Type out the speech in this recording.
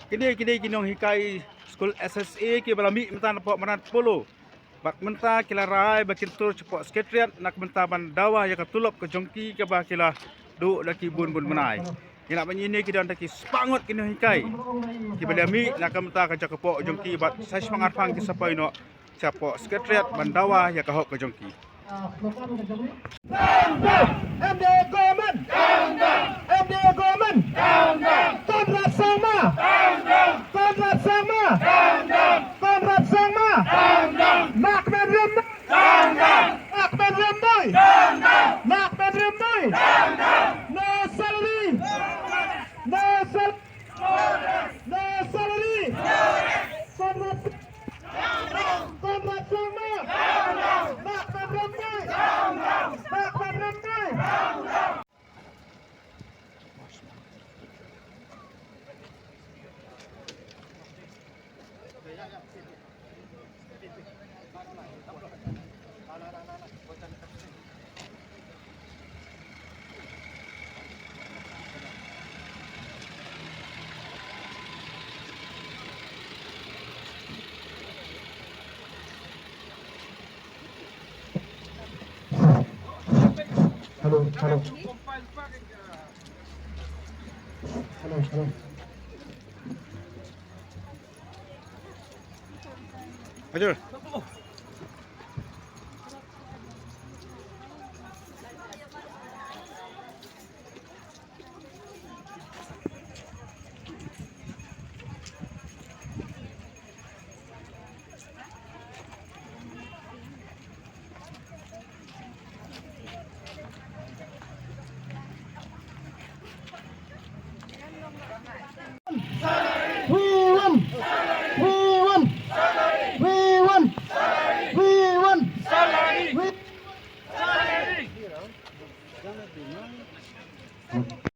Kini kinong hikai school SSA ke balami menta napok manat polo. Bak menta kila rai bakin tur cepok sekretariat nak menta bandawa ya katulop ke jongki ke bah kila du laki bun menai. Ina banyini kita ndaki spangot kinong hikai. Ki balami nak menta ka jakapok jongki bat sai semangat pang ki sapa ino cepok sekretariat bandawa ya kahok ke jongki. Down, down! MDA government! Down, down! MDA government! Down, down! Konrad Sangma! Down, down! Konrad Sangma! Down, down! Konrad Sangma! Down, down! Ahmed Remboy! Down, down! Ahmed Remboy! Down, down! Ahmed Remboy! Down, down! No salary! No salary! No salary! Konrad Konrad Sangma! Down, down! Ahmed Remboy! Down, down! Ahmed Remboy! Down, down! Halo. Majul.